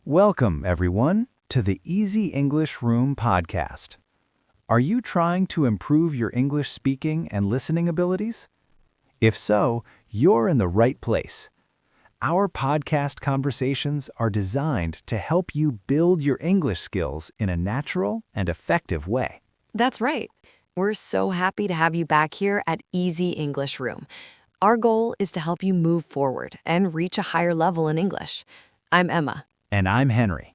Welcome, everyone, to the Easy English Room podcast. Are you trying to improve your English speaking and listening abilities? If so, you're in the right place. Our podcast conversations are designed to help you build your English skills in a natural and effective way. That's right. We're so happy to have you back here at Easy English Room. Our goal is to help you move forward and reach a higher level in English. I'm Emma. And I'm Henry.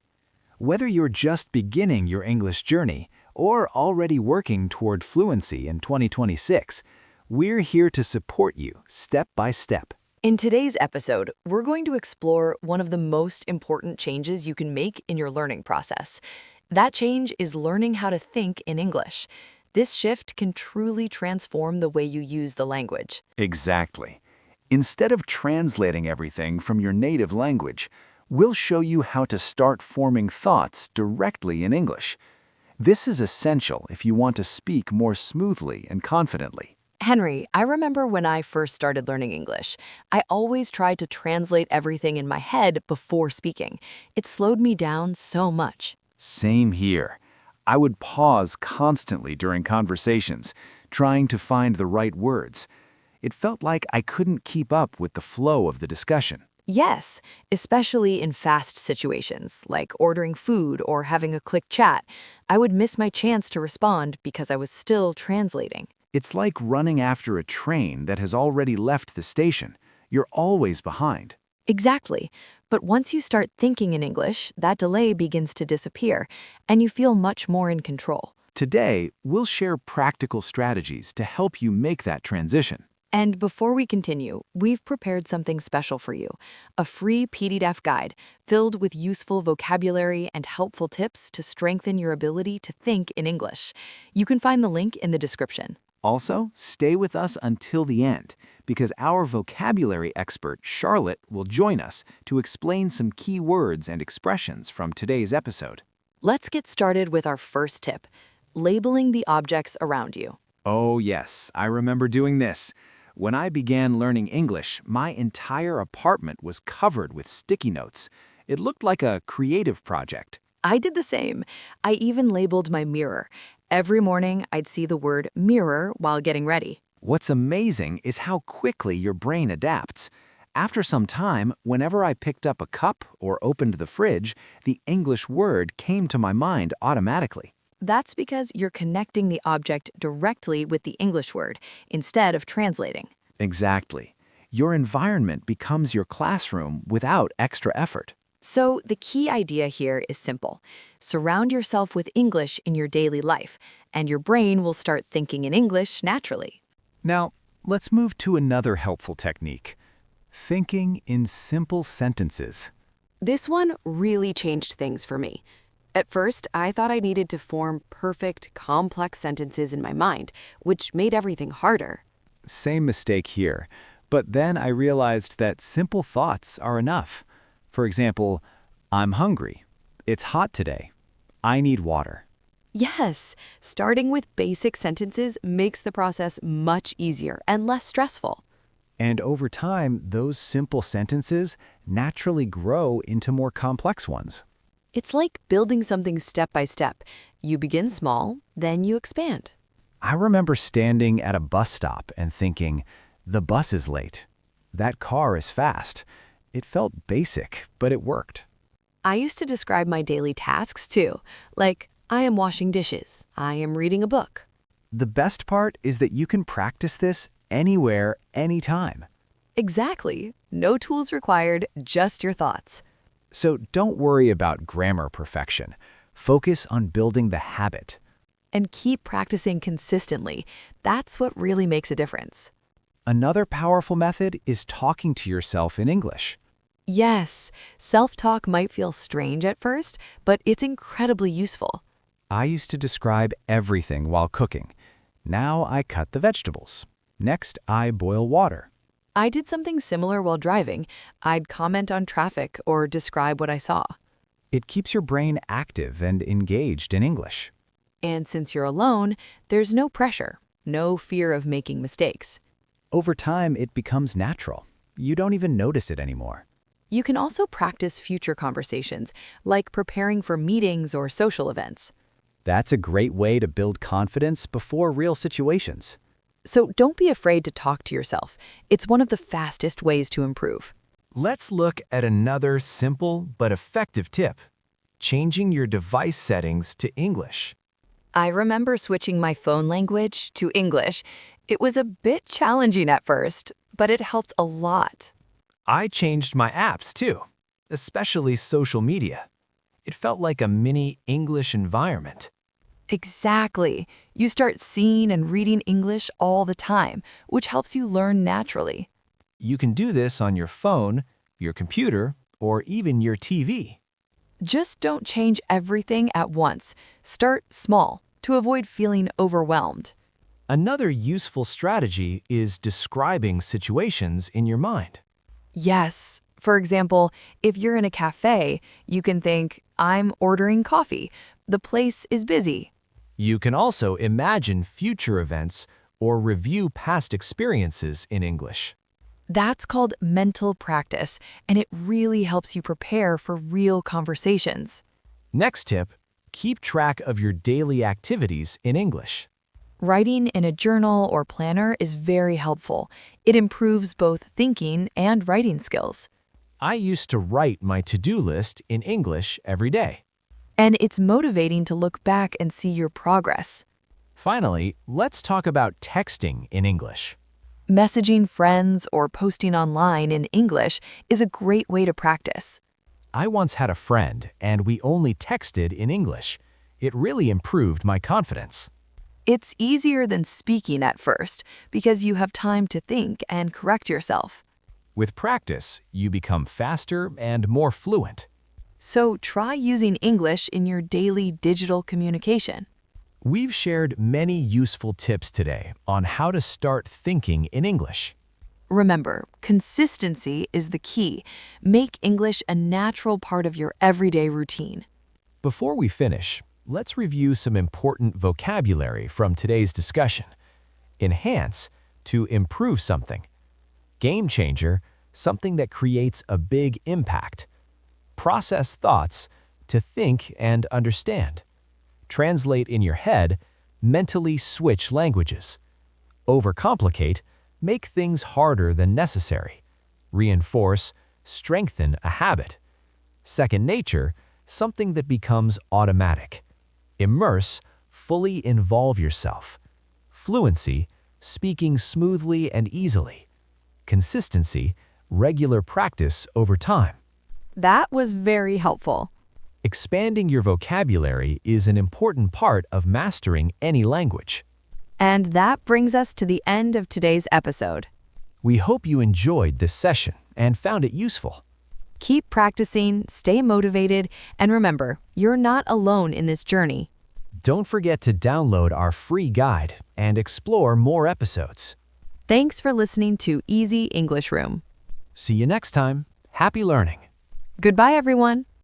Whether you're just beginning your English journey or already working toward fluency in 2026, we're here to support you step by step. In today's episode, we're going to explore one of the most important changes you can make in your learning process. That change is learning how to think in English. This shift can truly transform the way you use the language. Exactly. Instead of translating everything from your native language, we'll show you how to start forming thoughts directly in English. This is essential if you want to speak more smoothly and confidently. Henry, I remember when I first started learning English, I always tried to translate everything in my head before speaking. It slowed me down so much. Same here. I would pause constantly during conversations, trying to find the right words. It felt like I couldn't keep up with the flow of the discussion. Yes, especially in fast situations, like ordering food or having a quick chat. I would miss my chance to respond because I was still translating. It's like running after a train that has already left the station. You're always behind. Exactly. But once you start thinking in English, that delay begins to disappear, and you feel much more in control. Today, we'll share practical strategies to help you make that transition. And before we continue, we've prepared something special for you, a free PDF guide filled with useful vocabulary and helpful tips to strengthen your ability to think in English. You can find the link in the description. Also, stay with us until the end, because our vocabulary expert, Charlotte, will join us to explain some key words and expressions from today's episode. Let's get started with our first tip, labeling the objects around you. Oh yes, I remember doing this. When I began learning English, my entire apartment was covered with sticky notes. It looked like a creative project. I did the same. I even labeled my mirror. Every morning, I'd see the word mirror while getting ready. What's amazing is how quickly your brain adapts. After some time, whenever I picked up a cup or opened the fridge, the English word came to my mind automatically. That's because you're connecting the object directly with the English word instead of translating. Exactly. Your environment becomes your classroom without extra effort. So the key idea here is simple. Surround yourself with English in your daily life, and your brain will start thinking in English naturally. Now, let's move to another helpful technique. Thinking in simple sentences. This one really changed things for me. At first, I thought I needed to form perfect, complex sentences in my mind, which made everything harder. Same mistake here. But then I realized that simple thoughts are enough. For example, I'm hungry. It's hot today. I need water. Yes, starting with basic sentences makes the process much easier and less stressful. And over time, those simple sentences naturally grow into more complex ones. It's like building something step by step. You begin small, then you expand. I remember standing at a bus stop and thinking, the bus is late. That car is fast. It felt basic, but it worked. I used to describe my daily tasks too, like I am washing dishes, I am reading a book. The best part is that you can practice this anywhere, anytime. Exactly. No tools required, just your thoughts. So don't worry about grammar perfection. Focus on building the habit. And keep practicing consistently. That's what really makes a difference. Another powerful method is talking to yourself in English. Yes, self-talk might feel strange at first, but it's incredibly useful. I used to describe everything while cooking. Now I cut the vegetables. Next, I boil water. I did something similar while driving. I'd comment on traffic or describe what I saw. It keeps your brain active and engaged in English. And since you're alone, there's no pressure, no fear of making mistakes. Over time, it becomes natural. You don't even notice it anymore. You can also practice future conversations, like preparing for meetings or social events. That's a great way to build confidence before real situations. So don't be afraid to talk to yourself. It's one of the fastest ways to improve. Let's look at another simple but effective tip: changing your device settings to English. I remember switching my phone language to English. It was a bit challenging at first, but it helped a lot. I changed my apps too, especially social media. It felt like a mini English environment. Exactly. You start seeing and reading English all the time, which helps you learn naturally. You can do this on your phone, your computer, or even your TV. Just don't change everything at once. Start small to avoid feeling overwhelmed. Another useful strategy is describing situations in your mind. Yes. For example, if you're in a cafe, you can think, I'm ordering coffee. The place is busy. You can also imagine future events or review past experiences in English. That's called mental practice, and it really helps you prepare for real conversations. Next tip: keep track of your daily activities in English. Writing in a journal or planner is very helpful. It improves both thinking and writing skills. I used to write my to-do list in English every day. And it's motivating to look back and see your progress. Finally, let's talk about texting in English. Messaging friends or posting online in English is a great way to practice. I once had a friend, and we only texted in English. It really improved my confidence. It's easier than speaking at first because you have time to think and correct yourself. With practice, you become faster and more fluent. So try using English in your daily digital communication. We've shared many useful tips today on how to start thinking in English. Remember, consistency is the key. Make English a natural part of your everyday routine. Before we finish, let's review some important vocabulary from today's discussion. Enhance, to improve something. Game changer, something that creates a big impact. Process thoughts, to think and understand. Translate in your head, mentally switch languages. Overcomplicate, make things harder than necessary. Reinforce, strengthen a habit. Second nature, something that becomes automatic. Immerse, fully involve yourself. Fluency, speaking smoothly and easily. Consistency, regular practice over time. That was very helpful. Expanding your vocabulary is an important part of mastering any language. And that brings us to the end of today's episode. We hope you enjoyed this session and found it useful. Keep practicing, stay motivated, and remember, you're not alone in this journey. Don't forget to download our free guide and explore more episodes. Thanks for listening to Easy English Room. See you next time. Happy learning. Goodbye, everyone.